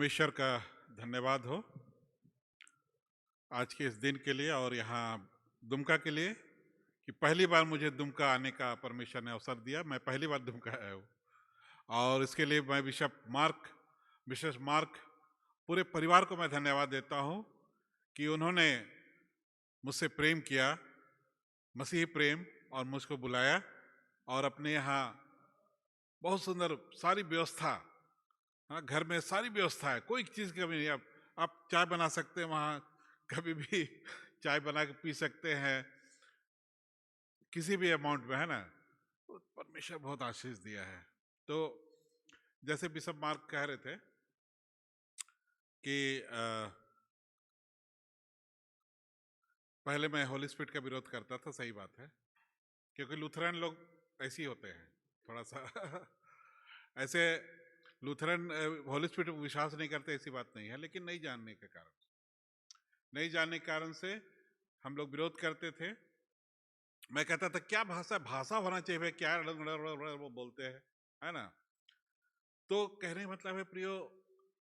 परमेश्वर का धन्यवाद हो आज के इस दिन के लिए और यहाँ दुमका के लिए कि पहली बार मुझे दुमका आने का परमेश्वर ने अवसर दिया। मैं पहली बार दुमका आया हूँ और इसके लिए मैं विशेष मार्क पूरे परिवार को मैं धन्यवाद देता हूँ कि उन्होंने मुझसे प्रेम किया, मसीही प्रेम, और मुझको बुलाया और अपने यहाँ बहुत सुंदर सारी व्यवस्था, हाँ, घर में सारी व्यवस्था है, कोई चीज़ की कमी नहीं। आप चाय बना सकते हैं, वहाँ कभी भी चाय बना के पी सकते हैं किसी भी अमाउंट में, है ना। तो परमेश्वर बहुत आशीष दिया है। तो जैसे बिशप मार्क कह रहे थे कि पहले मैं होली स्पिरिट का विरोध करता था, सही बात है, क्योंकि लूथरन लोग ऐसे ही होते हैं थोड़ा सा ऐसे लूथरन होली स्पिरिट पर विश्वास नहीं करते, ऐसी बात नहीं है, लेकिन नहीं जानने के कारण से हम लोग विरोध करते थे। मैं कहता था क्या भाषा होना चाहिए भाई, क्या वो बोलते हैं, है ना। तो कहने का मतलब है प्रियो,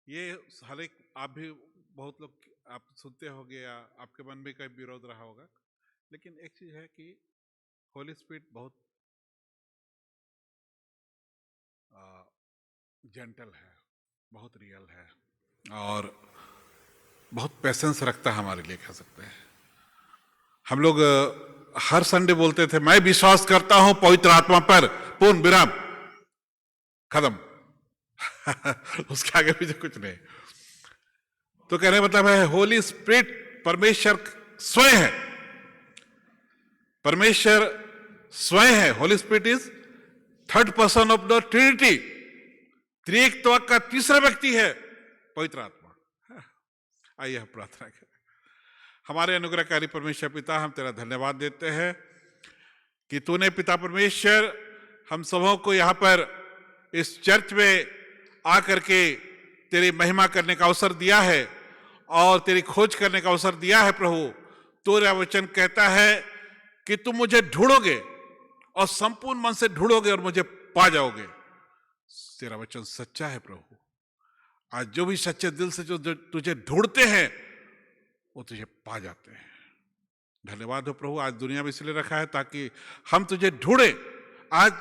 ये हर एक, आप भी बहुत लोग आप सुनते होंगे या आपके मन में कई विरोध रहा होगा, लेकिन एक चीज है कि होली स्पिरिट बहुत जेंटल है, बहुत रियल है और बहुत पेशेंस रखता है हमारे लिए, कह सकते हैं। हम लोग हर संडे बोलते थे मैं विश्वास करता हूं पवित्र आत्मा पर, पूर्ण विराम, खत्म उसके आगे पीछे कुछ नहीं। तो कहने का मतलब है होली स्पिरिट परमेश्वर स्वयं है, परमेश्वर स्वयं है। Holy spirit is third person of the trinity, त्रिएकत्व का तीसरा व्यक्ति है पवित्र आत्मा। आइए हम प्रार्थना करें। हमारे अनुग्रहकारी परमेश्वर पिता, हम तेरा धन्यवाद देते हैं कि तूने पिता परमेश्वर हम सबों को यहाँ पर इस चर्च में आकर के तेरी महिमा करने का अवसर दिया है और तेरी खोज करने का अवसर दिया है। प्रभु, तेरा वचन कहता है कि तुम मुझे ढूंढोगे और संपूर्ण मन से ढूंढोगे और मुझे पा जाओगे। तेरा वचन सच्चा है प्रभु। आज जो भी सच्चे दिल से जो तुझे ढूंढते हैं वो तुझे पा जाते हैं। धन्यवाद हो प्रभु, आज दुनिया में इसलिए रखा है ताकि हम तुझे ढूंढे। आज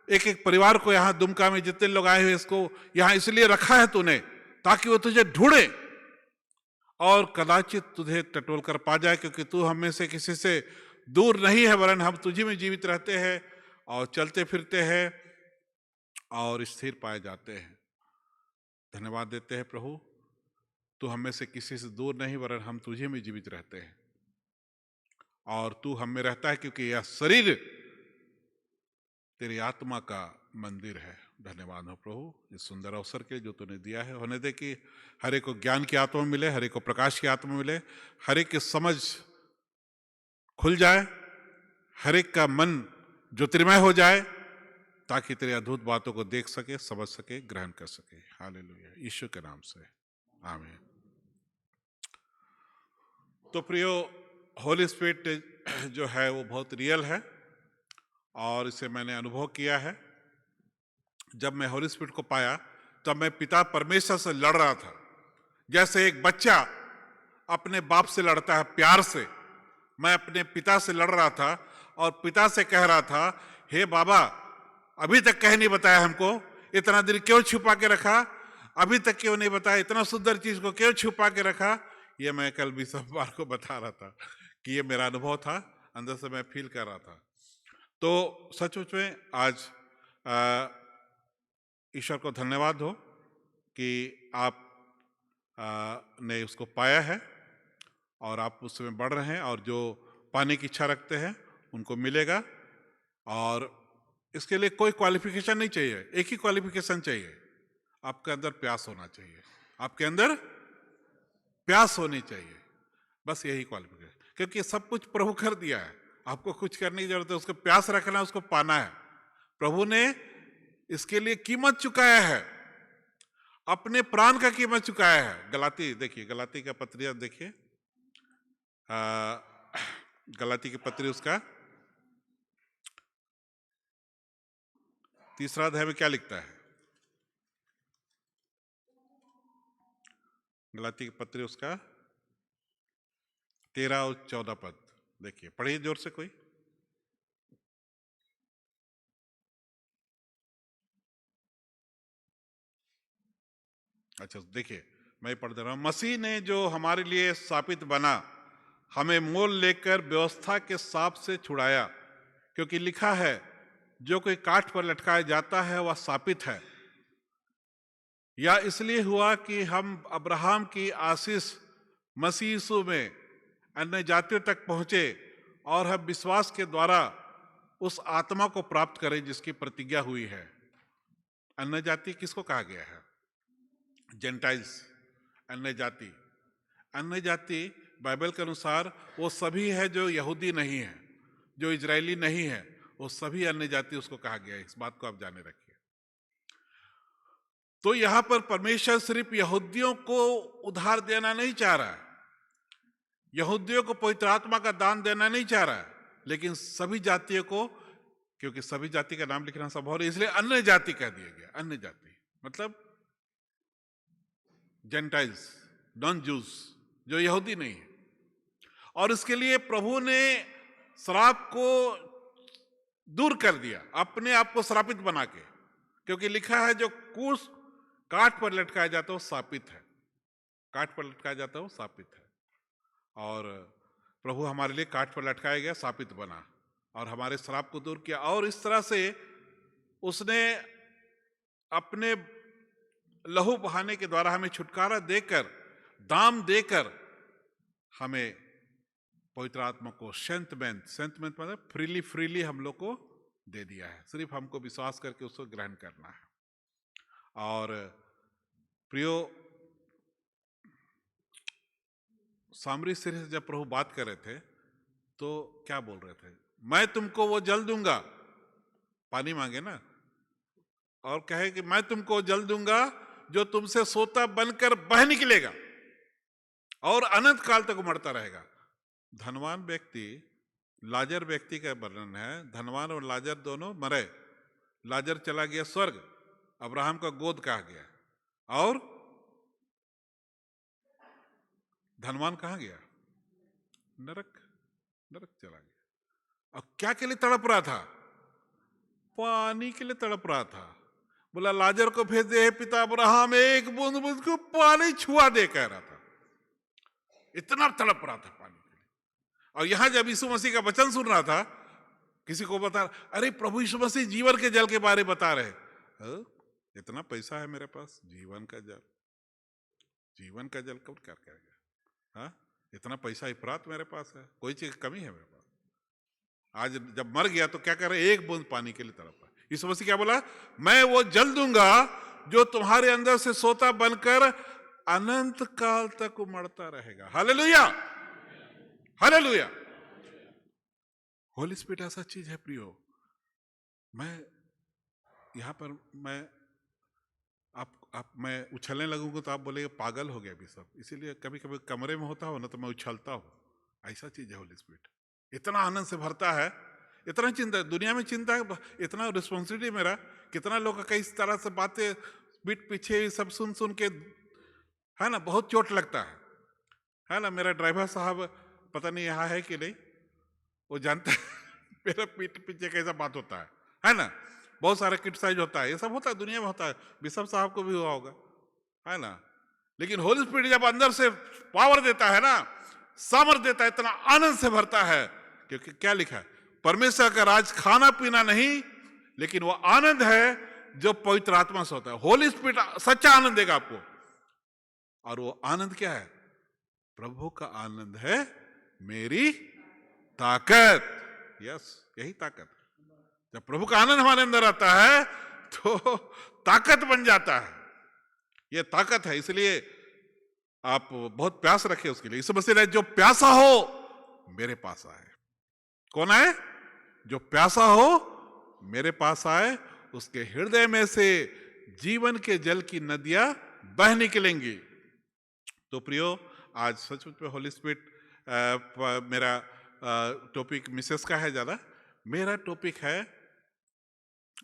एक एक परिवार को यहाँ दुमका में जितने लोग आए हुए, इसको यहाँ इसलिए रखा है तूने ताकि वो तुझे ढूंढे और कदाचित तुझे टटोल कर पा जाए, क्योंकि तू हम में से किसी से दूर नहीं है, वरन हम तुझी में जीवित रहते हैं और चलते फिरते हैं और स्थिर पाए जाते हैं। धन्यवाद देते हैं प्रभु, तू हम में से किसी से दूर नहीं, वरन हम तुझे में जीवित रहते हैं और तू हम में रहता है, क्योंकि यह शरीर तेरी आत्मा का मंदिर है। धन्यवाद हो प्रभु इस सुंदर अवसर के जो तूने दिया है। होने दे कि हर एक को ज्ञान की आत्मा मिले, हर एक को प्रकाश की आत्मा मिले, हर एक की समझ खुल जाए, हर एक का मन ज्योतिर्मय हो जाए, ताकि तेरे अद्भुत बातों को देख सके, समझ सके, ग्रहण कर सके। हालेलुया, यीशु के नाम से आमीन। तो प्रियो, होली स्पिरिट जो है वो बहुत रियल है और इसे मैंने अनुभव किया है। जब मैं होली स्पिरिट को पाया तब मैं पिता परमेश्वर से लड़ रहा था, जैसे एक बच्चा अपने बाप से लड़ता है प्यार से। मैं अपने पिता से लड़ रहा था और पिता से कह रहा था, हे बाबा, अभी तक कह नहीं बताया हमको, इतना दिन क्यों छुपा के रखा, अभी तक क्यों नहीं बताया, इतना सुंदर चीज को क्यों छुपा के रखा। ये मैं कल भी सोमवार को बता रहा था कि ये मेरा अनुभव था, अंदर से मैं फील कर रहा था। तो सचमुच में आज ईश्वर को धन्यवाद हो कि आप ने उसको पाया है और आप उसमें बढ़ रहे हैं, और जो पाने की इच्छा रखते हैं उनको मिलेगा। और इसके लिए कोई क्वालिफिकेशन नहीं चाहिए, एक ही क्वालिफिकेशन चाहिए, आपके अंदर प्यास होना चाहिए, आपके अंदर प्यास होनी चाहिए, बस यही क्वालिफिकेशन। क्योंकि सब कुछ प्रभु कर दिया है, आपको कुछ करने की जरूरत है, उसको प्यास रखना है, उसको पाना है। प्रभु ने इसके लिए कीमत चुकाया है, अपने प्राण का कीमत चुकाया है। गलाती देखिए, गलाती का पत्री देखिए, गलाती की पत्री उसका 3 अध्याय में क्या लिखता है। गलाती की पत्री उसका 13 और 14 पद देखिए, पढ़िए जोर से कोई। अच्छा देखिए, मैं पढ़ दे रहा हूं। मसीह ने जो हमारे लिए स्थापित बना, हमें मोल लेकर व्यवस्था के साप से छुड़ाया, क्योंकि लिखा है, जो कोई काठ पर लटकाया जाता है वह स्थापित है। या इसलिए हुआ कि हम अब्राहम की आशीष मसीह यीशु में अन्य जातियों तक पहुंचे और हम विश्वास के द्वारा उस आत्मा को प्राप्त करें जिसकी प्रतिज्ञा हुई है। अन्य जाति किसको कहा गया है? जेंटाइल्स, अन्य जाति। अन्य जाति बाइबल के अनुसार वो सभी है जो यहूदी नहीं है, जो इजरायली नहीं है, वो सभी अन्य जाति उसको कहा गया है। इस बात को आप जाने रखिए। तो यहां पर परमेश्वर सिर्फ यहूदियों को उधार देना नहीं चाह रहा है, यहूदियों को पवित्र आत्मा का दान देना नहीं चाह रहा है, लेकिन सभी जातियों को, क्योंकि सभी जाति का नाम लिखना संभव है, इसलिए अन्य जाति कह दिया गया। अन्य जाति मतलब जेंटाइल्स, नॉन जूस, जो यहूदी नहीं है। और इसके लिए प्रभु ने श्राप को दूर कर दिया, अपने आप को श्रापित बना के, क्योंकि लिखा है, जो कूश काठ पर लटकाया जाता है वो शापित है। काठ पर लटकाया जाता है वो शापित है। और प्रभु हमारे लिए काठ पर लटकाया गया, शापित बना और हमारे श्राप को दूर किया। और इस तरह से उसने अपने लहू बहाने के द्वारा हमें छुटकारा देकर, दाम देकर हमें पवित्र आत्मा को सेंटमेंट मतलब फ्रीली हम लोग को दे दिया है। सिर्फ हमको विश्वास करके उसको ग्रहण करना है। और प्रियो, सामरी सिर से जब प्रभु बात कर रहे थे तो क्या बोल रहे थे? मैं तुमको वो जल दूंगा, पानी मांगे ना, और कहे कि मैं तुमको जल दूंगा जो तुमसे सोता बनकर बह निकलेगा और अनंत काल तक उमड़ता रहेगा। धनवान व्यक्ति, लाजर व्यक्ति का वर्णन है। धनवान और लाजर दोनों मरे। लाजर चला गया स्वर्ग, अब्राहम का गोद कहा गया, और धनवान कहां गया? नरक चला गया। अब क्या के लिए तड़प रहा था? पानी के लिए तड़प रहा था। बोला लाजर को भेज दे, पिता अब्राहम एक बूंद मुझको पानी छुआ दे, कह रहा था। इतना तड़प रहा था पानी के लिए। और यहां जब यीशु मसीह का वचन सुन रहा था, किसी को बता, अरे प्रभु यीशु मसीह जीवन के जल के बारे बता रहे। इतना पैसा है मेरे पास, जीवन का जल कब क्या करेगा? हाँ, इतना पैसा इफरात मेरे पास है, कोई चीज की कमी है मेरे पास। आज जब मर गया तो क्या कर रहे? एक बूंद पानी के लिए तड़पा। यीशु मसीह क्या बोला? मैं वो जल दूंगा जो तुम्हारे अंदर से सोता बनकर अनंत काल तक उमड़ता रहेगा। Hallelujah, hallelujah. होली स्पिरिट ऐसा चीज है प्रियो। मैं यहां पर मैं उछलने लगूंगा तो आप बोलेंगे पागल हो गया अभी सब। इसीलिए कभी कभी कमरे में होता हो ना तो मैं उछलता हूं। ऐसा चीज है होली स्पिरिट। इतना आनंद से भरता है, इतना चिंता, दुनिया में चिंता है, इतना रिस्पॉन्सिबिलिटी मेरा। कितना लोग कई तरह से बातें पीठ पीछे सब सुन के, है ना, बहुत चोट लगता है ना। मेरा ड्राइवर साहब पता नहीं यहाँ है कि नहीं, वो जानता है मेरा पीठ पीछे कैसा बात होता है ना। बहुत सारा क्रिटिसाइज होता है, ये सब होता है, दुनिया में होता है। बिशप साहब को भी हुआ होगा, है ना। लेकिन होली स्पिरिट जब अंदर से पावर देता है ना, सामर्थ देता है, इतना आनंद से भरता है। क्योंकि क्या लिखा है? परमेश्वर का राज खाना पीना नहीं, लेकिन वो आनंद है जो पवित्र आत्मा से होता है। होली स्पिरिट सच्चा आनंद देगा आपको। और वो आनंद क्या है? प्रभु का आनंद है मेरी ताकत। यस, यही ताकत। जब प्रभु का आनंद हमारे अंदर आता है तो ताकत बन जाता है। यह ताकत है। इसलिए आप बहुत प्यास रखे उसके लिए। यीशु मसीह ने, जो प्यासा हो मेरे पास आए। कौन आए? जो प्यासा हो मेरे पास आए, उसके हृदय में से जीवन के जल की नदियां बह निकलेंगी। तो प्रियो, आज सचमुच में होली स्पिरिट मेरा टॉपिक मिसेस का है ज्यादा। मेरा टॉपिक है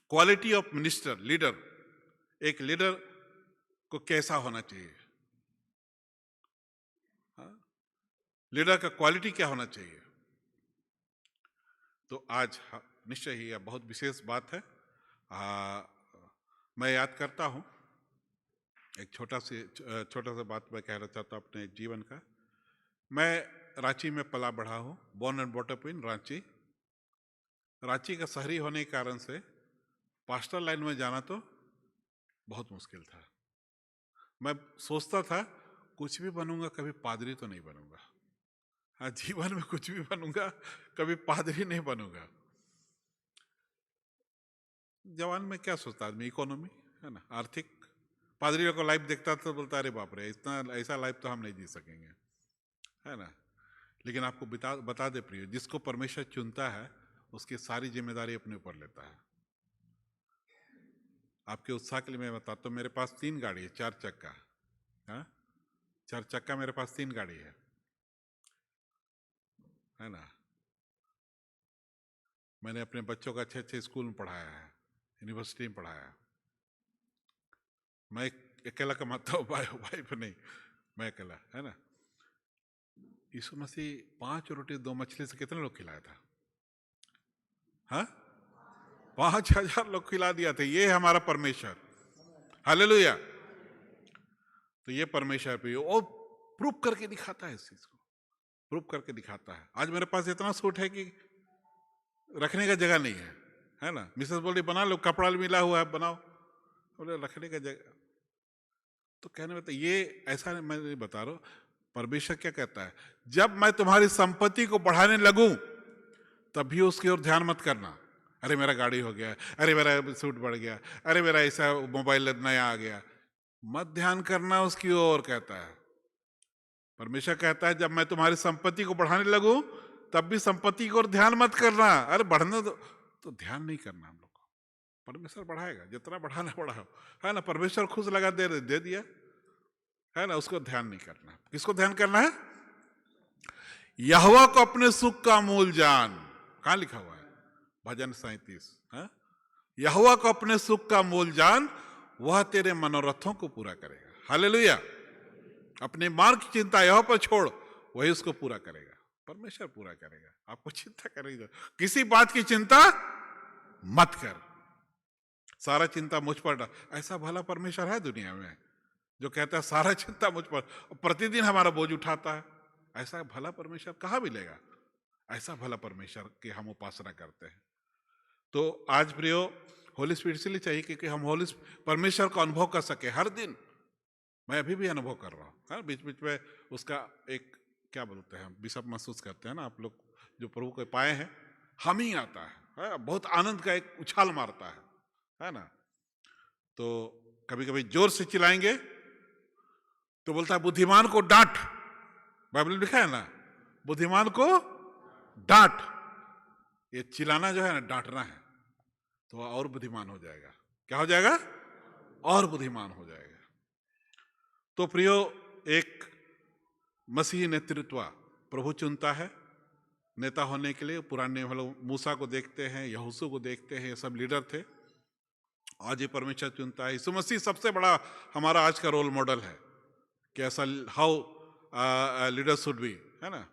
क्वालिटी ऑफ मिनिस्टर, लीडर। एक लीडर को कैसा होना चाहिए। लीडर का क्वालिटी क्या होना चाहिए। तो आज निश्चय ही यह बहुत विशेष बात है। मैं याद करता हूं एक छोटा सा बात मैं कहना चाहता हूं अपने जीवन का। मैं रांची में पला बढ़ा हूं, born and brought up in Ranchi. Ranchi का शहरी होने के कारण से पास्टर लाइन में जाना तो बहुत मुश्किल था। मैं सोचता था कुछ भी बनूंगा, कभी पादरी तो नहीं बनूंगा। हाँ, जीवन में कुछ भी बनूंगा, कभी पादरी नहीं बनूंगा। जवान में क्या सोचता आदमी, इकोनॉमी है ना, आर्थिक। पादरियों को लाइफ देखता तो बोलता अरे बाप रे, इतना ऐसा लाइफ तो हम नहीं जी सकेंगे, है ना। लेकिन आपको बता दे प्रिय, जिसको परमेश्वर चुनता है उसकी सारी जिम्मेदारी अपने ऊपर लेता है। आपके उत्साह के लिए मैं बताता हूँ, मेरे पास 3 गाड़ी है, 4 चक्का। हाँ, 4 चक्का मेरे पास 3 गाड़ी है ना। मैंने अपने बच्चों को अच्छे अच्छे स्कूल में पढ़ाया है, यूनिवर्सिटी में पढ़ाया है। मैं अकेला कमाता हूँ, वाइफ नहीं, मैं अकेला, है ना। यीशु मसीह 5 रोटी 2 मछली से कितने लोग खिलाया था? हाँ, 5,000 लोग खिला दिया था। ये है हमारा परमेश्वर, हालेलुया। तो ये परमेश्वर पे वो प्रूव करके दिखाता है, इस चीज को प्रूव करके दिखाता है। आज मेरे पास इतना सूट है कि रखने का जगह नहीं है ना। मिसेस बोली बना लो, कपड़ा मिला हुआ है बनाओ, बोले रखने का जगह। तो कहने में तो ये ऐसा मैं नहीं बता रहा हूं, परमेश्वर क्या कहता है, जब मैं तुम्हारी संपत्ति को बढ़ाने लगूं तभी उसकी ओर ध्यान मत करना। अरे मेरा गाड़ी हो गया, अरे मेरा सूट बढ़ गया, अरे मेरा ऐसा मोबाइल नया आ गया, मत ध्यान करना उसकी ओर। कहता है परमेश्वर, कहता है जब मैं तुम्हारी संपत्ति को बढ़ाने लगूं तब भी संपत्ति की ओर ध्यान मत करना। अरे बढ़ने तो ध्यान नहीं करना हम लोग को। परमेश्वर बढ़ाएगा, जितना बढ़ाना बढ़ाओ, है ना। परमेश्वर खुद लगा दे दिया, है ना। उसको ध्यान नहीं करना। किसको ध्यान करना है? यहोवा को अपने सुख का मूल जान। कहां लिखा हुआ है? भजन 37। यहोवा को अपने सुख का मूल जान, वह तेरे मनोरथों को पूरा करेगा। हालेलुया। अपने मार्ग की चिंता यहोवा पर छोड़, वही उसको पूरा करेगा। परमेश्वर पूरा करेगा, आपको चिंता करेगा। किसी बात की चिंता मत कर, सारा चिंता मुझ पर डाल। ऐसा भला परमेश्वर है दुनिया में जो कहता है सारा चिंता मुझ पर, प्रतिदिन हमारा बोझ उठाता है? ऐसा भला परमेश्वर कहाँ मिलेगा? ऐसा भला परमेश्वर की हम उपासना करते हैं। तो आज प्रियो, होली स्पिरिट इसलिए चाहिए क्योंकि हम परमेश्वर को अनुभव कर सके हर दिन। मैं अभी भी अनुभव कर रहा हूँ, बीच बीच में उसका एक क्या बोलते हैं, बिशप महसूस करते हैं ना आप लोग, जो प्रभु को पाए हैं, हम ही आता है, बहुत आनंद का एक उछाल मारता है ना। तो कभी कभी जोर से चिल्लाएंगे तो बोलता है बुद्धिमान को डांट। बाइबल में लिखा है ना, बुद्धिमान को डांट। ये चिल्लाना जो है ना, डांटना है, तो और बुद्धिमान हो जाएगा। क्या हो जाएगा? और बुद्धिमान हो जाएगा। तो प्रियो, एक मसीही नेतृत्व प्रभु चुनता है नेता होने के लिए। पुराने मूसा को देखते हैं, यहोशू को देखते हैं, ये सब लीडर थे। आज ये परमेश्वर चुनता है। यीशु मसीह सबसे बड़ा हमारा आज का रोल मॉडल है कि ऐसा हाउ लीडर शुड बी, है ना।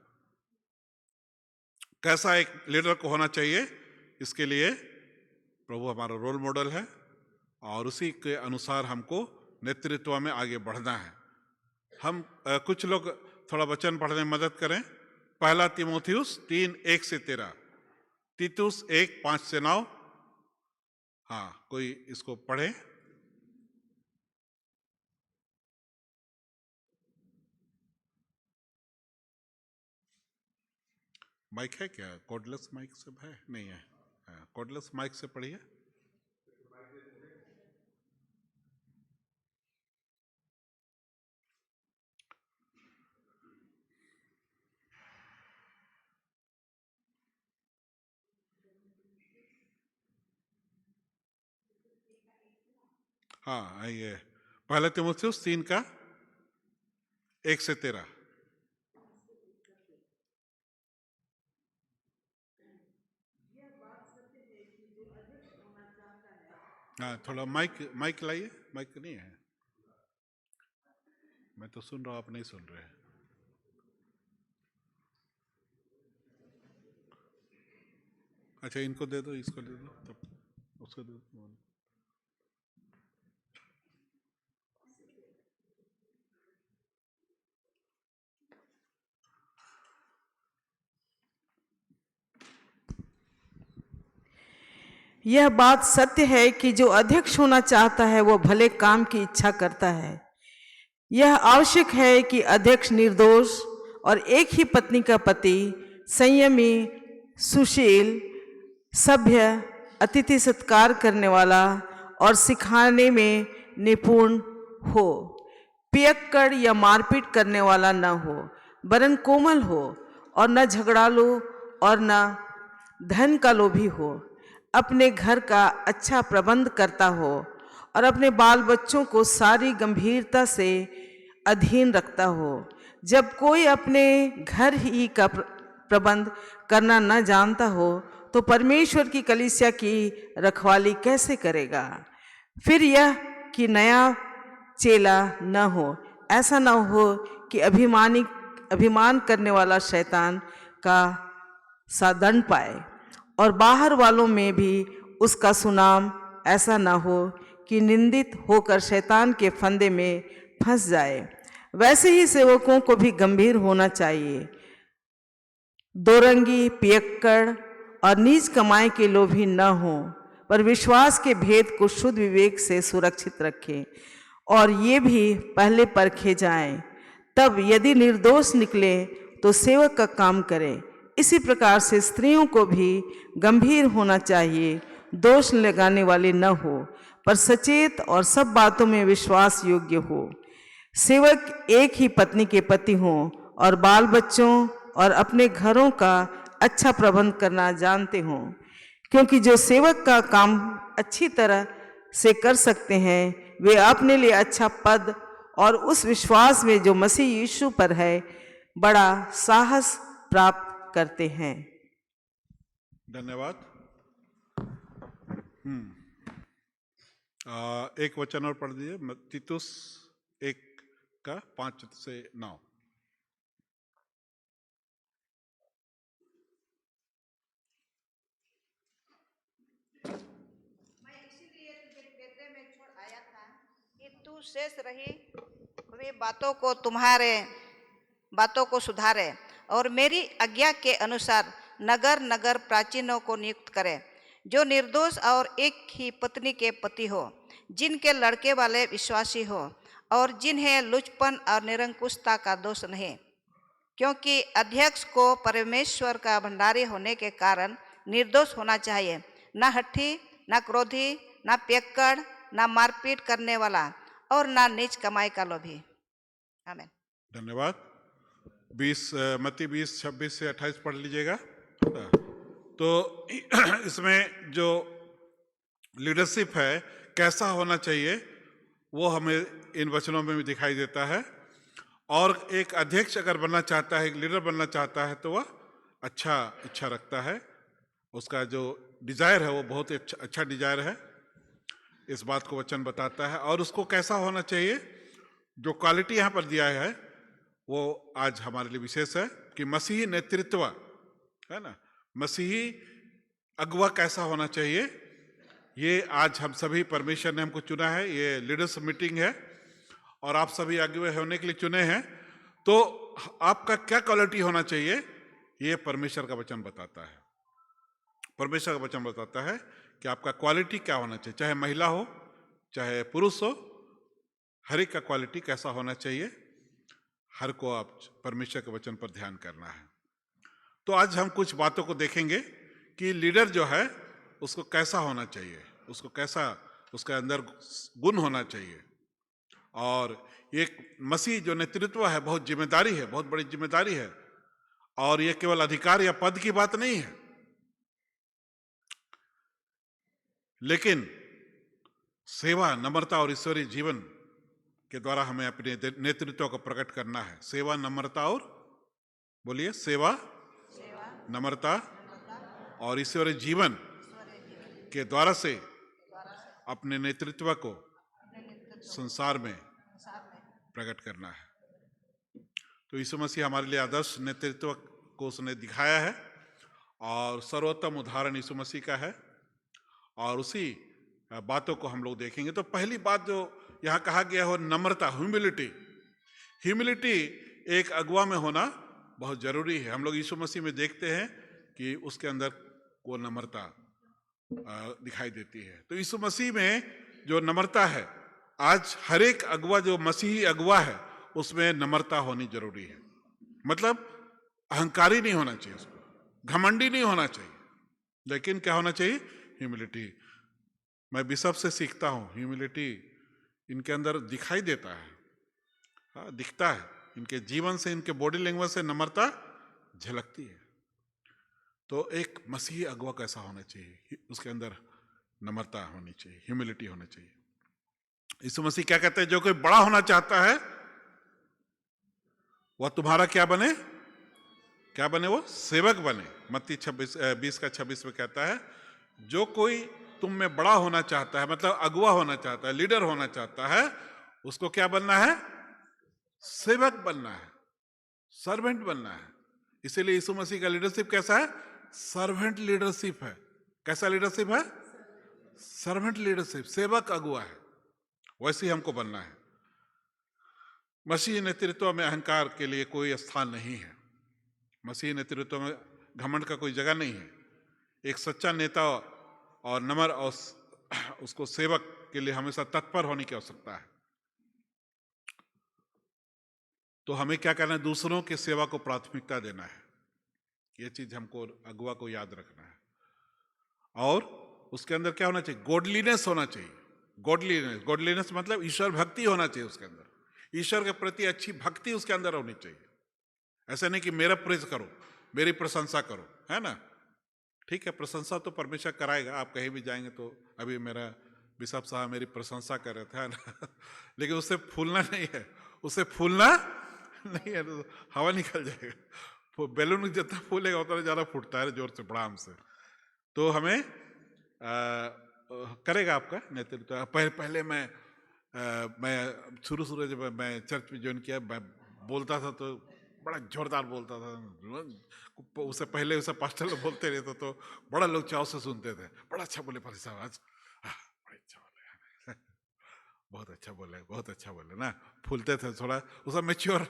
कैसा एक लीडर को होना चाहिए, इसके लिए प्रभु हमारा रोल मॉडल है और उसी के अनुसार हमको नेतृत्व में आगे बढ़ना है। हम कुछ लोग थोड़ा वचन पढ़ने में मदद करें। 1 तीमुथियुस 3:1-13, तीतुस 1:5-9। हाँ, कोई इसको पढ़े। माइक है क्या? कॉर्डलेस माइक से है? नहीं है। कॉर्डलेस माइक से पढ़िए। हाँ, आइए। 1 तीमुथियुस 3:1-13। हाँ, थोड़ा माइक लाइए। माइक नहीं है, मैं तो सुन रहा हूँ, आप नहीं सुन रहे हैं। अच्छा, इनको दे दो, इसको दे दो, तब उसको दे दो। यह बात सत्य है कि जो अध्यक्ष होना चाहता है वो भले काम की इच्छा करता है। यह आवश्यक है कि अध्यक्ष निर्दोष और एक ही पत्नी का पति, संयमी, सुशील, सभ्य, अतिथि सत्कार करने वाला और सिखाने में निपुण हो, पियक्कड़ या मारपीट करने वाला न हो, वरन कोमल हो और न झगड़ालू और न धन का लोभी हो, अपने घर का अच्छा प्रबंध करता हो और अपने बाल बच्चों को सारी गंभीरता से अधीन रखता हो। जब कोई अपने घर ही का प्रबंध करना न जानता हो तो परमेश्वर की कलीसिया की रखवाली कैसे करेगा? फिर यह कि नया चेला न हो, ऐसा न हो कि अभिमान करने वाला शैतान का सा दंड पाए और बाहर वालों में भी उसका सुनाम ऐसा न हो कि निंदित होकर शैतान के फंदे में फंस जाए। वैसे ही सेवकों को भी गंभीर होना चाहिए, दोरंगी, पियक्कड़ और नीच कमाई के लोभी न हो, पर विश्वास के भेद को शुद्ध विवेक से सुरक्षित रखें और ये भी पहले परखे जाएं, तब यदि निर्दोष निकले तो सेवक का काम करें। इसी प्रकार से स्त्रियों को भी गंभीर होना चाहिए, दोष लगाने वाले न हो, पर सचेत और सब बातों में विश्वास योग्य हो। सेवक एक ही पत्नी के पति हों और बाल बच्चों और अपने घरों का अच्छा प्रबंध करना जानते हों, क्योंकि जो सेवक का काम अच्छी तरह से कर सकते हैं वे अपने लिए अच्छा पद और उस विश्वास में जो मसीह यीशु पर है बड़ा साहस प्राप्त करते हैं। धन्यवाद। एक वचन और पढ़ दीजिए, तीतुस 1:5-9। मैं इसीलिए तुझे पेटे में छोड़ आया था कि तू शेष रही वे बातों को सुधारे और मेरी आज्ञा के अनुसार नगर नगर प्राचीनों को नियुक्त करे, जो निर्दोष और एक ही पत्नी के पति हो, जिनके लड़के वाले विश्वासी हो और जिन्हें लुचपन और निरंकुशता का दोष नहीं, क्योंकि अध्यक्ष को परमेश्वर का भंडारी होने के कारण निर्दोष होना चाहिए, न हठी, न क्रोधी, न पियक्कड़, न मारपीट करने वाला और न नीच कमाई का लोभी। आमीन। धन्यवाद। मत्ती 20:26-28 पढ़ लीजिएगा। तो इसमें जो लीडरशिप है कैसा होना चाहिए वो हमें इन वचनों में भी दिखाई देता है। और एक अध्यक्ष अगर बनना चाहता है, एक लीडर बनना चाहता है, तो वह अच्छा इच्छा रखता है, उसका जो डिजायर है वो बहुत ही अच्छा डिजायर है, इस बात को वचन बताता है। और उसको कैसा होना चाहिए, जो क्वालिटी यहाँ पर दिया है वो आज हमारे लिए विशेष है कि मसीही नेतृत्व है ना, मसीही अगुवा कैसा होना चाहिए, ये आज हम सभी, परमेश्वर ने हमको चुना है, ये लीडर्स मीटिंग है और आप सभी अगुवे होने के लिए चुने हैं। तो आपका क्या क्वालिटी होना चाहिए ये परमेश्वर का वचन बताता है। परमेश्वर का वचन बताता है कि आपका क्वालिटी क्या होना चाहिए, चाहे महिला हो चाहे पुरुष हो, हर एक का क्वालिटी कैसा होना चाहिए, हर को आप परमेश्वर के वचन पर ध्यान करना है। तो आज हम कुछ बातों को देखेंगे कि लीडर जो है उसको कैसा होना चाहिए, उसको कैसा, उसके अंदर गुण होना चाहिए। और एक मसीह जो नेतृत्व है बहुत जिम्मेदारी है, बहुत बड़ी जिम्मेदारी है, और ये केवल अधिकार या पद की बात नहीं है, लेकिन सेवा, नम्रता और ईश्वरीय जीवन के द्वारा हमें अपने नेतृत्व को प्रकट करना है। सेवा, नम्रता और, बोलिए, सेवा, नम्रता और ईश्वरीय जीवन के द्वारा से अपने नेतृत्व को संसार में प्रकट करना है। तो यीशु मसीह हमारे लिए आदर्श नेतृत्व को उसने दिखाया है और सर्वोत्तम उदाहरण यीशु मसीह का है, और उसी बातों को हम लोग देखेंगे। तो पहली बात जो यहाँ कहा गया हो, नम्रता, ह्यूमिलिटी। ह्यूमिलिटी एक अगुआ में होना बहुत जरूरी है। हम लोग यीशु मसीह में देखते हैं कि उसके अंदर वो नम्रता दिखाई देती है। तो यीशु मसीह में जो नम्रता है, आज हर एक अगुआ जो मसीही अगुआ है उसमें नम्रता होनी जरूरी है। मतलब अहंकारी नहीं होना चाहिए, उसको घमंडी नहीं होना चाहिए, लेकिन क्या होना चाहिए? ह्यूमिलिटी। मैं बिशप से सीखता हूँ, ह्यूमिलिटी इनके अंदर दिखाई देता है, हाँ दिखता है, इनके जीवन से, इनके बॉडी लैंग्वेज से नम्रता झलकती है। तो एक मसीही अगुआ कैसा होना चाहिए? उसके अंदर नम्रता होनी चाहिए, ह्यूमिलिटी होना चाहिए। यीशु मसीह क्या कहते हैं? जो कोई बड़ा होना चाहता है वह तुम्हारा क्या बने? क्या बने? वो सेवक बने। मत्ती 20:26 में कहता है, जो कोई तुम में बड़ा होना चाहता है, मतलब अगुआ होना चाहता है, लीडर होना चाहता है, उसको क्या बनना है? सेवक बनना है, सर्वेंट बनना है। इसीलिए यीशु मसीह का लीडरशिप कैसा है? सर्वेंट लीडरशिप है। कैसा लीडरशिप है? सर्वेंट लीडरशिप, सेवक अगुआ है। वैसे ही हमको बनना है। मसीह नेतृत्व में अहंकार के लिए कोई स्थान नहीं है। मसीह नेतृत्व में घमंड का कोई जगह नहीं है। एक सच्चा नेता और नम्र और उसको सेवक के लिए हमेशा तत्पर होने की आवश्यकता है। तो हमें क्या करना है? दूसरों की सेवा को प्राथमिकता देना है। ये चीज हमको अगुआ को याद रखना है। और उसके अंदर क्या होना चाहिए? गॉडलीनेस होना चाहिए। गॉडलीनेस मतलब ईश्वर भक्ति होना चाहिए उसके अंदर। ईश्वर के प्रति अच्छी भक्ति उसके अंदर होनी चाहिए। ऐसा नहीं कि मेरा प्रेज करो, मेरी प्रशंसा करो, है ना? ठीक है, प्रशंसा तो परमेश्वर कराएगा। आप कहीं भी जाएंगे तो, अभी मेरा बिशप साहब मेरी प्रशंसा कर रहे थे, है ना? लेकिन उससे फूलना नहीं है, उससे फूलना नहीं है, तो हवा निकल जाएगा। बैलून जितना फूलेगा उतना ज़्यादा फूटता है जोर से, बड़ाम से। तो हमें करेगा आपका नेतृत्व। पहले मैं शुरू जब मैं चर्च में ज्वाइन किया, मैं बोलता था तो बड़ा जोरदार बोलता था। उससे पहले उसे पास्टर लोग बोलते रहते तो बड़ा लोग चाव से सुनते थे। बड़ा अच्छा बोले पास्टर साहब आज, बड़ा अच्छा बोले, बहुत अच्छा बोले, बहुत अच्छा बोले ना, फूलते थे थोड़ा। उसका मैच्योर,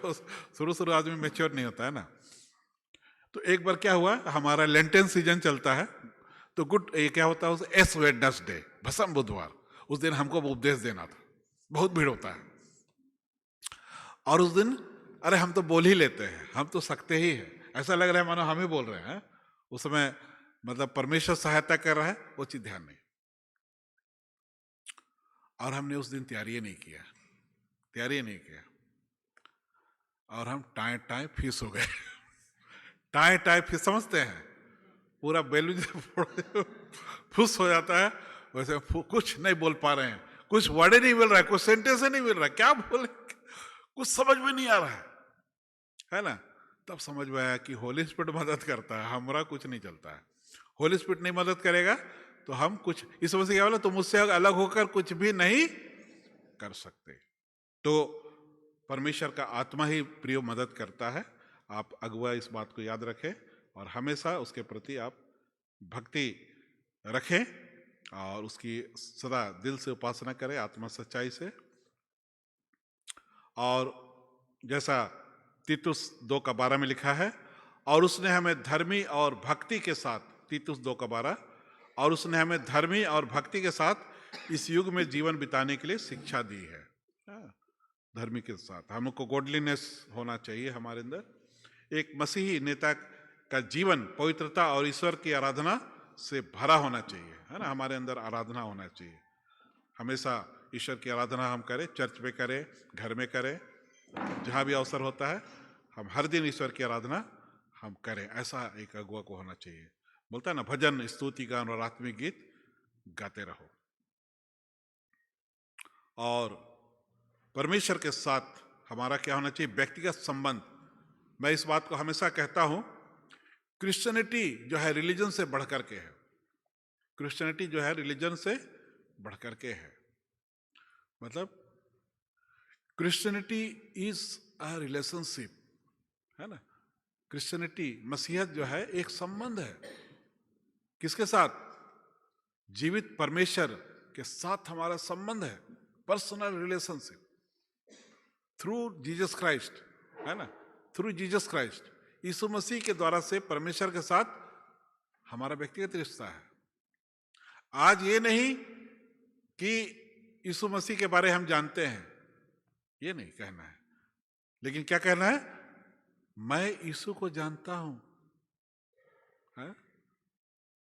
शुरू आदमी मैच्योर नहीं होता है ना। तो एक बार क्या हुआ, हमारा लेंटेन सीजन चलता है, तो ये क्या होता है, उस एस वेडनेसडे, भसम बुधवार, उस दिन हमको उपदेश देना था। बहुत भीड़ होता है, और उस दिन अरे हम तो बोल ही लेते हैं, हम तो सकते ही हैं, ऐसा लग रहा है मानो हम ही बोल रहे हैं। उस समय मतलब परमेश्वर सहायता कर रहा है, वो चीज ध्यान नहीं। और हमने उस दिन तैयारी नहीं किया, और हम टाए फीस हो गए। टाए फीस समझते हैं? पूरा बैलून फुस हो जाता है, वैसे कुछ नहीं बोल पा रहे हैं, कुछ वर्ड नहीं मिल रहा है, कुछ सेंटेंस नहीं मिल रहा है, क्या बोले, कुछ समझ में नहीं आ रहा है ना? तब समझ में आया कि होली स्पिरिट मदद करता है, हमारा कुछ नहीं चलता है। होली स्पिरिट नहीं मदद करेगा तो हम कुछ, इस वजह से क्या बोला, तुम मुझसे अलग होकर कुछ भी नहीं कर सकते। तो परमेश्वर का आत्मा ही प्रिय मदद करता है। आप अगुआ इस बात को याद रखें और हमेशा उसके प्रति आप भक्ति रखें और उसकी सदा दिल से उपासना करें, आत्मा सच्चाई से। और जैसा तीतुस 2:12 में लिखा है, और उसने हमें धर्मी और भक्ति के साथ, तीतुस 2:12, और उसने हमें धर्मी और भक्ति के साथ इस युग में जीवन बिताने के लिए शिक्षा दी है। धर्मी के साथ हमको गॉडलीनेस होना चाहिए हमारे अंदर। एक मसीही नेता का जीवन पवित्रता और ईश्वर की आराधना से भरा होना चाहिए, है ना? हमारे अंदर आराधना होना चाहिए, हमेशा ईश्वर की आराधना हम करें, चर्च में करें, घर में करें, जहाँ भी अवसर होता है हम हर दिन ईश्वर की आराधना हम करें। ऐसा एक अगुआ को होना चाहिए। बोलता है ना, भजन, स्तुति, गान और आत्मिक गीत गाते रहो। और परमेश्वर के साथ हमारा क्या होना चाहिए? व्यक्तिगत संबंध। मैं इस बात को हमेशा कहता हूं, क्रिश्चियनिटी जो है रिलीजन से बढ़कर के है। क्रिश्चियनिटी जो है रिलीजन से बढ़कर के है। मतलब क्रिश्चियनिटी इज अ रिलेशनशिप, है ना? क्रिश्चियनिटी, मसीहत जो है एक संबंध है। किसके साथ? जीवित परमेश्वर के साथ हमारा संबंध है, personal relationship through Jesus Christ, है ना, थ्रू जीसस क्राइस्ट। यीशु मसीह के द्वारा से परमेश्वर के साथ हमारा व्यक्तिगत रिश्ता है। आज ये नहीं कि यीशु मसीह के बारे हम जानते हैं, ये नहीं कहना है, लेकिन क्या कहना है? मैं यीशु को जानता हूं, है?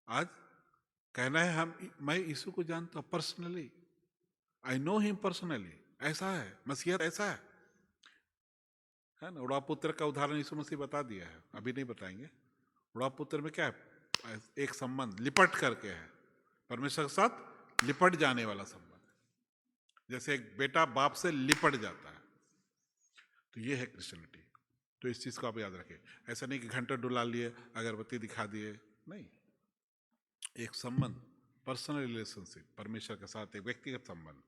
आज कहना है मैं यीशु को जानता हूं personally, I know him personally. ऐसा है मसीहत, ऐसा है ना। उड़ाव पुत्र का उदाहरण यीशु मसीह बता दिया है, अभी नहीं बताएंगे। उड़ाव पुत्र में क्या है? एक संबंध लिपट करके है, परमेश्वर के साथ लिपट जाने वाला संबंध, जैसे एक बेटा बाप से लिपट जाता है। तो ये है क्रिश्चियनिटी। तो इस चीज को आप याद रखें। ऐसा नहीं कि घंटा डुला लिए, अगरबत्ती दिखा दिए, नहीं। एक संबंध, पर्सनल रिलेशनशिप, परमेश्वर के साथ एक व्यक्तिगत संबंध।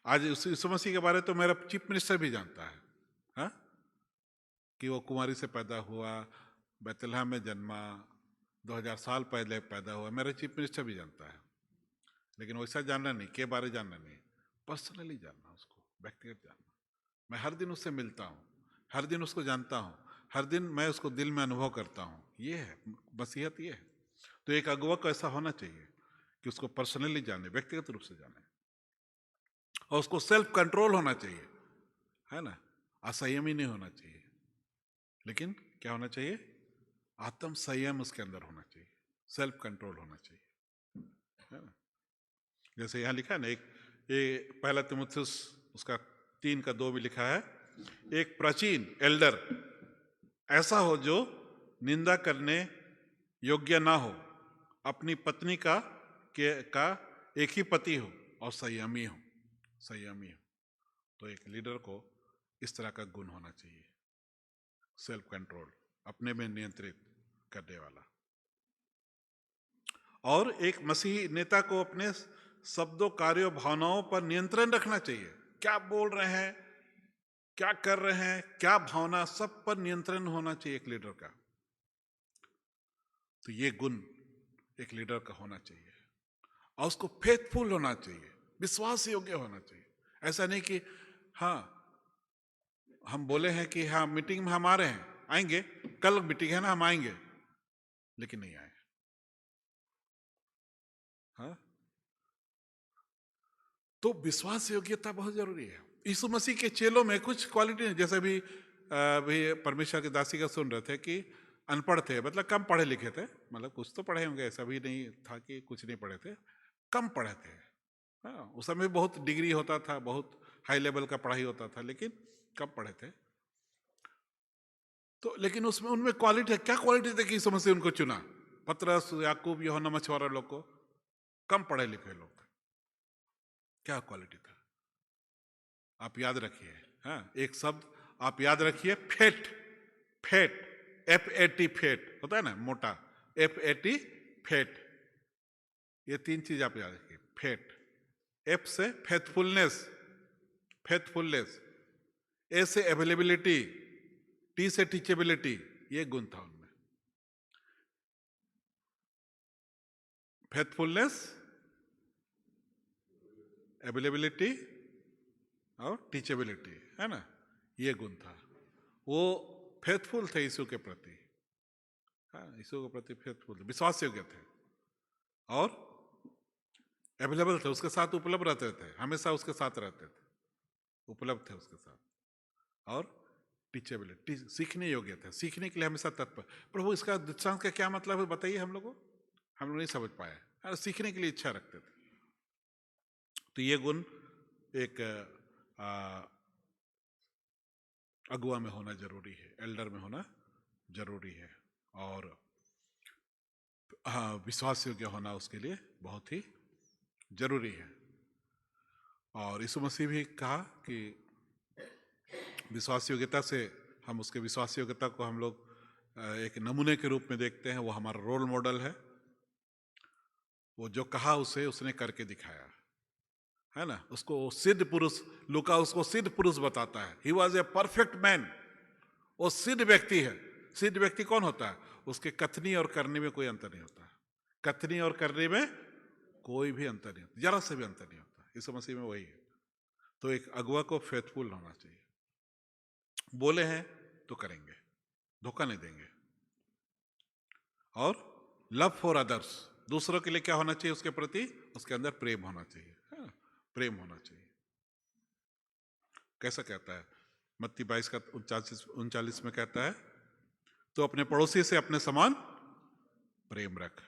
आज यीशु मसीह के बारे तो मेरा चीफ मिनिस्टर भी जानता है, हा? कि वो कुमारी से पैदा हुआ, बैतलहम में जन्मा, 2000 साल पहले पैदा हुआ, मेरा चीफ मिनिस्टर भी जानता है। लेकिन वैसा जानना नहीं, के बारे जानना नहीं, पर्सनली जानना, उसको व्यक्तिगत जानना। मैं हर दिन उससे मिलता हूँ, हर दिन उसको जानता हूँ, हर दिन मैं उसको दिल में अनुभव करता हूँ। ये है मसीहत, ये है। तो एक अगुवा को ऐसा होना चाहिए कि उसको पर्सनली जाने, व्यक्तिगत रूप से जाने, और उसको सेल्फ कंट्रोल होना चाहिए, है ना। असंयमी नहीं होना चाहिए, लेकिन क्या होना चाहिए? आत्म संयम उसके अंदर होना चाहिए, सेल्फ कंट्रोल होना चाहिए, है ना। जैसे यहाँ लिखा है ना, एक पहला तीमुथियुस उसका 3:2 भी लिखा है, एक प्राचीन एल्डर ऐसा हो जो निंदा करने योग्य ना हो, अपनी पत्नी का एक ही पति हो और संयमी हो। तो एक लीडर को इस तरह का गुण होना चाहिए, सेल्फ कंट्रोल, अपने में नियंत्रित करने वाला। और एक मसीही नेता को अपने शब्दों, कार्यों, भावनाओं पर नियंत्रण रखना चाहिए। क्या बोल रहे हैं, क्या कर रहे हैं, क्या भावना, सब पर नियंत्रण होना चाहिए एक लीडर का। तो ये गुण एक लीडर का होना चाहिए। और उसको फेथफुल होना चाहिए, विश्वास योग्य होना चाहिए। ऐसा नहीं कि हाँ हम बोले हैं कि हाँ मीटिंग में हम आ रहे हैं, आएंगे, कल मीटिंग है ना, हम आएंगे, लेकिन नहीं आए। हाँ, तो विश्वास योग्यता बहुत जरूरी है। यीशु मसीह के चेलों में कुछ क्वालिटी है, जैसे भी परमेश्वर के दासी का सुन रहे थे कि अनपढ़ थे, मतलब कम पढ़े लिखे थे, मतलब कुछ तो पढ़े होंगे, ऐसा भी नहीं था कि कुछ नहीं पढ़े थे, कम पढ़े थे। हाँ, उस समय बहुत डिग्री होता था, बहुत हाई लेवल का पढ़ाई होता था, लेकिन कम पढ़े थे। तो लेकिन उसमें उनमें क्वालिटी है। क्या क्वालिटी थी कि यीशु मसीह उनको चुना? पतरस, याकूब, यूहन्ना मछुआरा लोग को, कम पढ़े लिखे लोग थे। क्या क्वालिटी था? आप याद रखिए, हाँ, एक शब्द आप याद रखिए, फेट। FAT, फेट होता है ना, मोटा, FAT, फेट। ये 3 चीज आप याद रखिए। फेट, F से फेथफुलनेस, A से अवेलेबिलिटी, T से टीचेबिलिटी, ये गुण था उनमें। फेथफुलनेस, अवेलेबिलिटी और टीचेबिलिटी, है ना, ये गुण था। वो फेथफुल थे यीशु के प्रति, हाँ, यीशु के प्रति फेथफुल थे, विश्वास योग्य थे, और अवेलेबल थे, उसके साथ उपलब्ध रहते थे, हमेशा उसके साथ रहते थे, उपलब्ध थे उसके साथ, और टीचेबिलिटी, सीखने योग्य थे, सीखने के लिए हमेशा तत्पर। प्रभु इसका दृष्टांत का क्या मतलब है बताइए, हम लोग नहीं समझ पाए, और सीखने के लिए इच्छा रखते थे। तो ये गुण एक अगुआ में होना जरूरी है, एल्डर में होना जरूरी है, और हाँ, विश्वास योग्य होना उसके लिए बहुत ही जरूरी है। और यीशु मसीह भी कहा कि विश्वास योग्यता से हम उसके विश्वास योग्यता को हम लोग एक नमूने के रूप में देखते हैं। वो हमारा रोल मॉडल है। वो जो कहा उसे उसने करके दिखाया, है ना। उसको सिद्ध पुरुष, लूका उसको सिद्ध पुरुष बताता है। He was a perfect man, वो सिद्ध व्यक्ति है सिद्ध व्यक्ति कौन होता है? उसके कथनी और करने में कोई अंतर नहीं होता। कथनी और करने में कोई भी अंतर नहीं होता, जरा से भी अंतर नहीं होता। यीशु मसीह में वही है। तो एक अगुआ को फेथफुल होना चाहिए, बोले हैं तो करेंगे, धोखा नहीं देंगे। और लव फॉर अदर्स, दूसरों के लिए क्या होना चाहिए? उसके प्रति उसके अंदर प्रेम होना चाहिए, है ना? प्रेम होना चाहिए। कैसा कहता है मत्ती 22 का 39 में कहता है, तो अपने पड़ोसी से अपने समान प्रेम रख।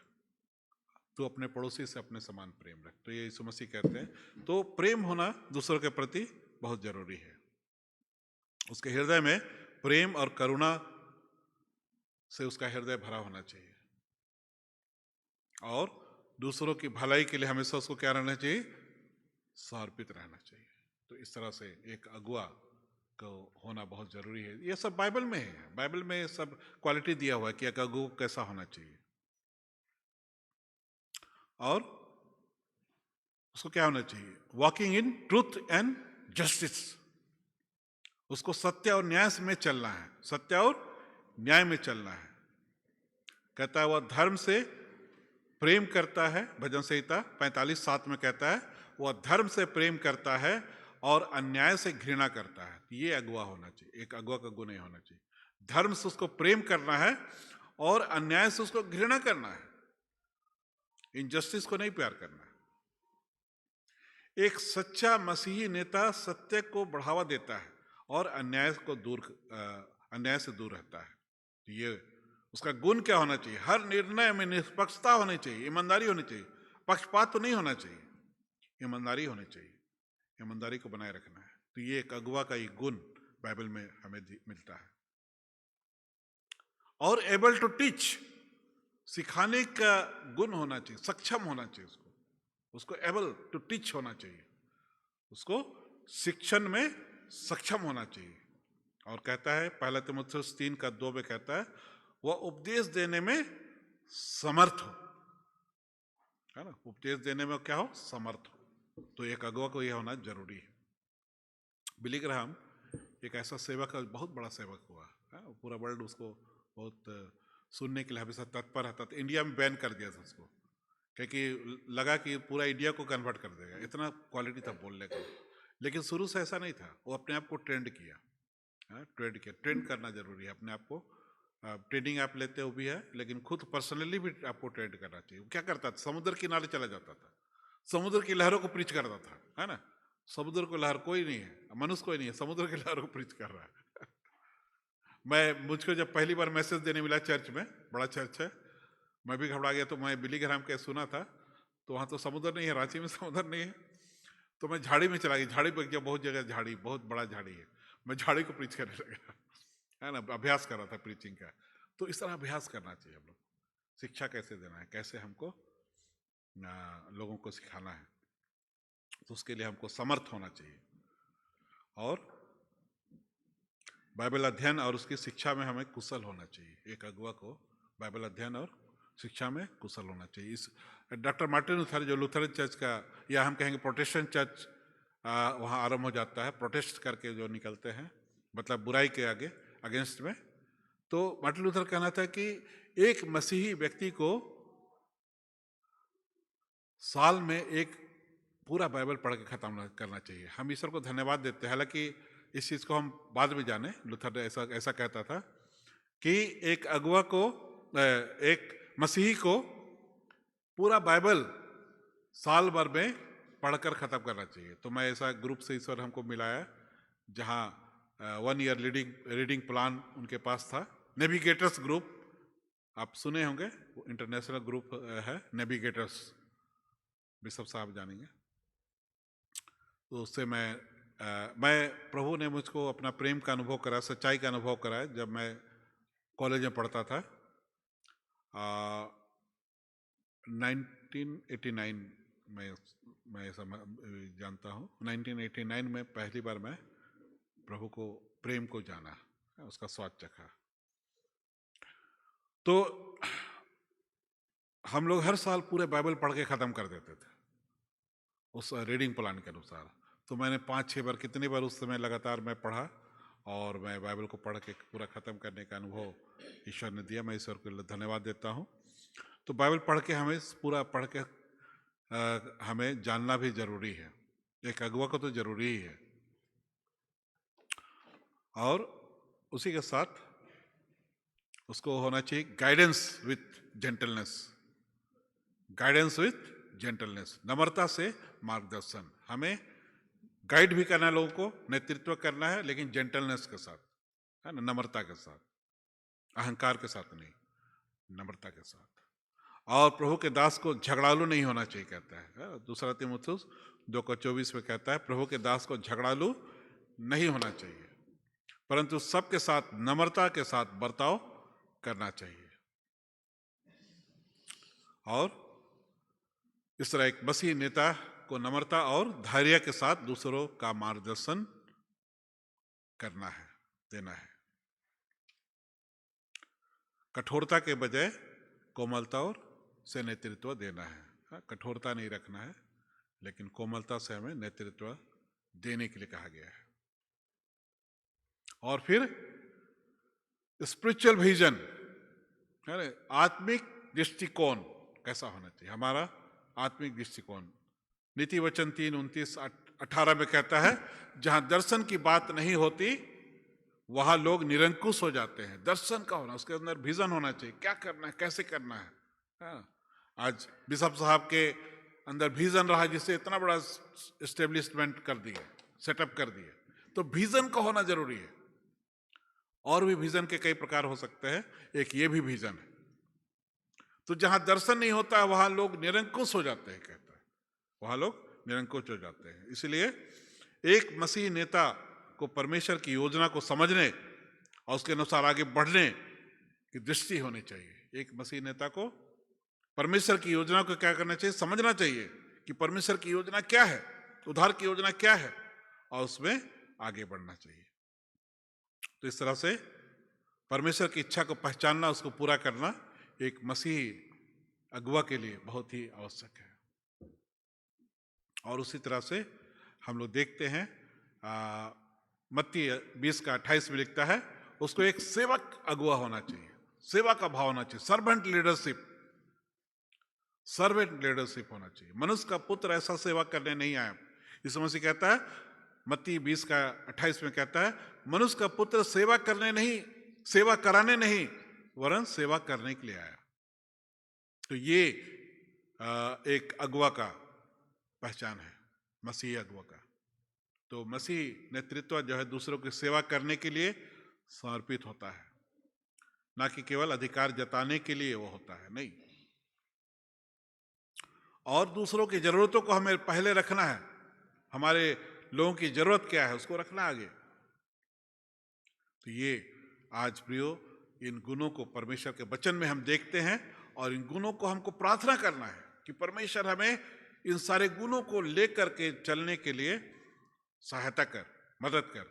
तो अपने पड़ोसी से अपने समान प्रेम रख। तो ये यीशु मसीह कहते हैं। तो प्रेम होना दूसरों के प्रति बहुत जरूरी है। उसके हृदय में प्रेम और करुणा से उसका हृदय भरा होना चाहिए, और दूसरों की भलाई के लिए हमेशा उसको क्या रहना चाहिए? समर्पित रहना चाहिए। तो इस तरह से एक अगुआ को होना बहुत जरूरी है। ये सब बाइबल में है, बाइबल में ये सब क्वालिटी दिया हुआ है कि एक अगुआ कैसा होना चाहिए। और उसको क्या होना चाहिए? Walking in truth and justice. उसको सत्य और न्याय में चलना है, सत्य और न्याय में चलना है। कहता है वह धर्म से प्रेम करता है, भजन संहिता 45:7 में कहता है वह धर्म से प्रेम करता है और अन्याय से घृणा करता है। ये अगुआ होना चाहिए, एक अगुआ का गुण होना चाहिए। धर्म से उसको प्रेम करना है और अन्याय से उसको घृणा करना है, इनजस्टिस को नहीं प्यार करना है। एक सच्चा मसीही नेता सत्य को बढ़ावा देता है और अन्याय से दूर रहता है। ये उसका गुण क्या होना चाहिए? हर निर्णय में निष्पक्षता होनी चाहिए, ईमानदारी होनी चाहिए, पक्षपात तो नहीं होना चाहिए, ईमानदारी होनी चाहिए, ईमानदारी को बनाए रखना है। तो ये एक अगुआ का ये गुण बाइबल में हमें मिलता है। और एबल टू टीच, सिखाने का गुण होना चाहिए, सक्षम होना चाहिए, उसको एबल टू टीच होना चाहिए, उसको शिक्षण में सक्षम होना चाहिए। और कहता है 1 तीमुथियुस 3:2 में कहता है वह उपदेश देने में समर्थ हो, है ना? उपदेश देने में क्या हो? समर्थ हो। तो एक अगुआ को यह होना जरूरी है। बिली ग्राहम एक ऐसा सेवक है, बहुत बड़ा सेवक हुआ है, पूरा वर्ल्ड उसको बहुत सुनने के लिए हमेशा तत्पर रहता था। इंडिया में बैन कर दिया था उसको, क्योंकि लगा कि पूरा इंडिया को कन्वर्ट कर देगा, इतना क्वालिटी था बोलने का। लेकिन शुरू से ऐसा नहीं था, वो अपने आप को ट्रेंड किया। ट्रेंड करना जरूरी है अपने आप को। ट्रेडिंग आप लेते हो भी है, लेकिन खुद पर्सनली भी आपको ट्रेंड करना चाहिए। वो क्या करता था? समुद्र किनारे चला जाता था, समुद्र की लहरों को प्रीच करता था, है ना? समुद्र को लहर कोई नहीं है, मनुष्य कोई नहीं है, समुद्र की लहरों को प्रीच कर रहा है। मुझको जब पहली बार मैसेज देने मिला चर्च में, बड़ा चर्च है, मैं भी घबरा गया। तो मैं बिली ग्राहम के सुना था, तो वहाँ तो समुद्र नहीं है, रांची में समुद्र नहीं है। तो मैं झाड़ी में चला गया, झाड़ी पर गया, बहुत जगह झाड़ी, बहुत बड़ा झाड़ी है। मैं झाड़ी को प्रीच करने लगा, है ना? अभ्यास कर रहा था प्रीचिंग का। तो इस तरह अभ्यास करना चाहिए हम लोग। शिक्षा कैसे देना है, कैसे हमको लोगों को सिखाना है, तो उसके लिए हमको समर्थ होना चाहिए। और बाइबल अध्ययन और उसकी शिक्षा में हमें कुशल होना चाहिए। एक अगुआ को बाइबल अध्ययन और शिक्षा में कुशल होना चाहिए। इस डॉक्टर मार्टिन लूथर, जो लूथरन चर्च का, या हम कहेंगे प्रोटेस्टेंट चर्च, वहाँ आरंभ हो जाता है, प्रोटेस्ट करके जो निकलते हैं, मतलब बुराई के आगे, अगेंस्ट में। तो मार्टिन लूथर कहना था कि एक मसीही व्यक्ति को साल में एक पूरा बाइबल पढ़ के खत्म करना चाहिए। हम ईश्वर को धन्यवाद देते हैं, हालांकि इस चीज़ को हम बाद में जाने। लूथर ने ऐसा कहता था कि एक अगुआ को, एक मसीही को पूरा बाइबल साल भर में पढ़कर ख़त्म करना चाहिए। तो मैं ऐसा ग्रुप से ईश्वर हमको मिलाया, जहाँ 1 ईयर रीडिंग प्लान उनके पास था। नेविगेटर्स ग्रुप, आप सुने होंगे, इंटरनेशनल ग्रुप है नेविगेटर्स, बिशप साहब जानेंगे। तो उससे मैं प्रभु ने मुझको अपना प्रेम का अनुभव करा, सच्चाई का अनुभव कराया। जब मैं कॉलेज में पढ़ता था 1989 में, मैं ऐसा जानता हूँ, 1989 में पहली बार मैं प्रभु को, प्रेम को जाना, उसका स्वाद चखा। तो हम लोग हर साल पूरे बाइबल पढ़ के ख़त्म कर देते थे उस रीडिंग प्लान के अनुसार। तो मैंने 5-6 बार, कितनी बार उस समय लगातार मैं पढ़ा, और मैं बाइबल को पढ़ के पूरा ख़त्म करने का अनुभव ईश्वर ने दिया। मैं ईश्वर को धन्यवाद देता हूँ। तो बाइबल पढ़ के हमें पूरा पढ़ के हमें जानना भी जरूरी है। एक अगुआ को तो जरूरी ही है, और उसी के साथ उसको होना चाहिए guidance with gentleness. Guidance with gentleness, नम्रता से मार्गदर्शन। हमें गाइड भी करना है, लोगों को नेतृत्व करना है, लेकिन जेंटलनेस के साथ, है ना, नम्रता के साथ, अहंकार के साथ नहीं, नम्रता के साथ। और प्रभु के दास को झगड़ालू नहीं होना चाहिए, कहता है। दूसरा तीमुथियुस 2:24 में कहता है प्रभु के दास को झगड़ालू नहीं होना चाहिए, परंतु सबके साथ नम्रता के साथ बर्ताव करना चाहिए। और इस तरह एक मसीही नेता को नम्रता और धैर्य के साथ दूसरों का मार्गदर्शन करना है, देना है। कठोरता के बजाय कोमलता और से नेतृत्व देना है। कठोरता नहीं रखना है, लेकिन कोमलता से हमें नेतृत्व देने के लिए कहा गया है। और फिर स्पिरिचुअल विजन, आत्मिक दृष्टिकोण कैसा होना चाहिए हमारा आत्मिक दृष्टिकोण। नीति वचन 3:29-18 में कहता है जहां दर्शन की बात नहीं होती वहां लोग निरंकुश हो जाते हैं। दर्शन का होना, उसके अंदर विजन होना चाहिए, क्या करना है, कैसे करना है। आज बिशप साहब के अंदर विजन रहा, जिससे इतना बड़ा एस्टेब्लिशमेंट कर दिया, सेटअप कर दिया। तो विजन का होना जरूरी है। और भी विजन के कई प्रकार हो सकते हैं, एक ये भी विजन है। तो जहां दर्शन नहीं होता है वहां लोग निरंकुश हो जाते हैं, कहता है, वहां लोग निरंकुश हो जाते हैं। इसलिए एक मसीही नेता को परमेश्वर की योजना को समझने और उसके अनुसार आगे बढ़ने की दृष्टि होनी चाहिए। एक मसीही नेता को परमेश्वर की योजना को क्या करना चाहिए, समझना चाहिए कि परमेश्वर की योजना क्या है, उद्धार की योजना क्या है, और उसमें आगे बढ़ना चाहिए। तो इस तरह से परमेश्वर की इच्छा को पहचानना, उसको पूरा करना एक मसीही अगुवा के लिए बहुत ही आवश्यक है। और उसी तरह से हम लोग देखते हैं मत्ती 20:28 में लिखता है उसको एक सेवक अगुवा होना चाहिए, सेवा का भाव होना चाहिए, सर्वेंट लीडरशिप, सर्वेंट लीडरशिप होना चाहिए। मनुष्य का पुत्र ऐसा सेवा करने नहीं आया। यीशु मसीह कहता है मत्ती 20:28 में कहता है मनुष्य का पुत्र सेवा करने नहीं, सेवा कराने नहीं, वरन सेवा करने के लिए आया। तो ये एक अगुवा का पहचान है, मसीही अगुवा का। तो मसीही नेतृत्व जो है दूसरों की सेवा करने के लिए समर्पित होता है, ना कि केवल अधिकार जताने के लिए वो होता है, नहीं। और दूसरों की जरूरतों को हमें पहले रखना है। हमारे लोगों की जरूरत क्या है उसको रखना आगे। तो ये आज प्रियो इन गुणों को परमेश्वर के वचन में हम देखते हैं, और इन गुणों को हमको प्रार्थना करना है कि परमेश्वर हमें इन सारे गुणों को लेकर के चलने के लिए सहायता कर, मदद कर।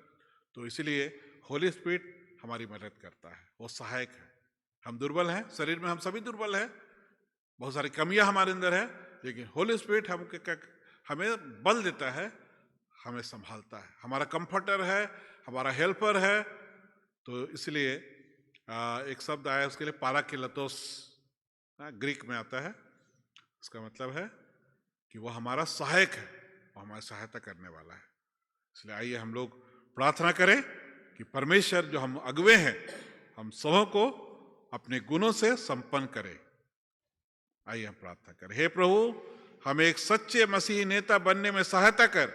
तो इसलिए होली स्पिरिट हमारी मदद करता है, वो सहायक है। हम दुर्बल हैं, शरीर में हम सभी दुर्बल हैं, बहुत सारी कमियां हमारे अंदर है, लेकिन होली स्पिरिट हमें बल देता है, हमें संभालता है, हमारा कंफर्टर है, हमारा हेल्पर है। तो इसलिए एक शब्द आया उसके लिए पाराकिलतोस, ग्रीक में आता है, उसका मतलब है कि वो हमारा सहायक है, वो हमारी सहायता करने वाला है। इसलिए आइए हम लोग प्रार्थना करें कि परमेश्वर जो हम अगुवे हैं हम सबों को अपने गुणों से संपन्न करे। आइए हम प्रार्थना करें। हे प्रभु, हमें एक सच्चे मसीही नेता बनने में सहायता कर,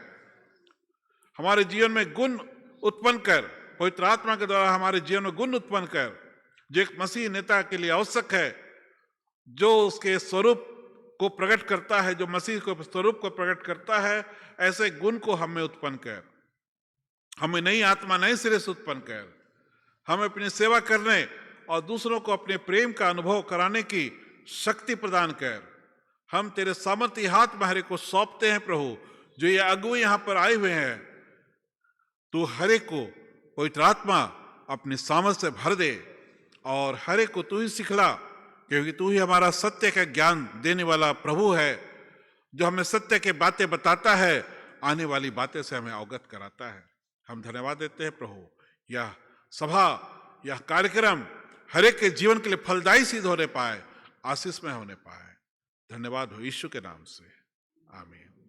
हमारे जीवन में गुण उत्पन्न कर, पवित्र आत्मा के द्वारा हमारे जीवन में गुण उत्पन्न कर, जो एक मसीही नेता के लिए आवश्यक है, जो उसके स्वरूप को प्रकट करता है, जो मसीह को स्वरूप को प्रकट करता है, ऐसे गुण को हमें उत्पन्न कर। हमें नई आत्मा नए सिरे से उत्पन्न कर, हमें अपनी सेवा करने और दूसरों को अपने प्रेम का अनुभव कराने की शक्ति प्रदान कर। हम तेरे सामर्थ्य हाथ में हरे को सौंपते हैं प्रभु, जो ये अगुवे यहां पर आए हुए हैं, तू हरे को पवित्र आत्मा अपनी सामर्थ्य से भर दे, और हरे को तू ही सिखला, क्योंकि तू ही हमारा सत्य का ज्ञान देने वाला प्रभु है, जो हमें सत्य के बातें बताता है, आने वाली बातें से हमें अवगत कराता है। हम धन्यवाद देते हैं प्रभु यह सभा, यह कार्यक्रम हर एक के जीवन के लिए फलदायी सिद्ध होने पाए, आशीषमय होने पाए। धन्यवाद हो यीशु के नाम से, आमीन।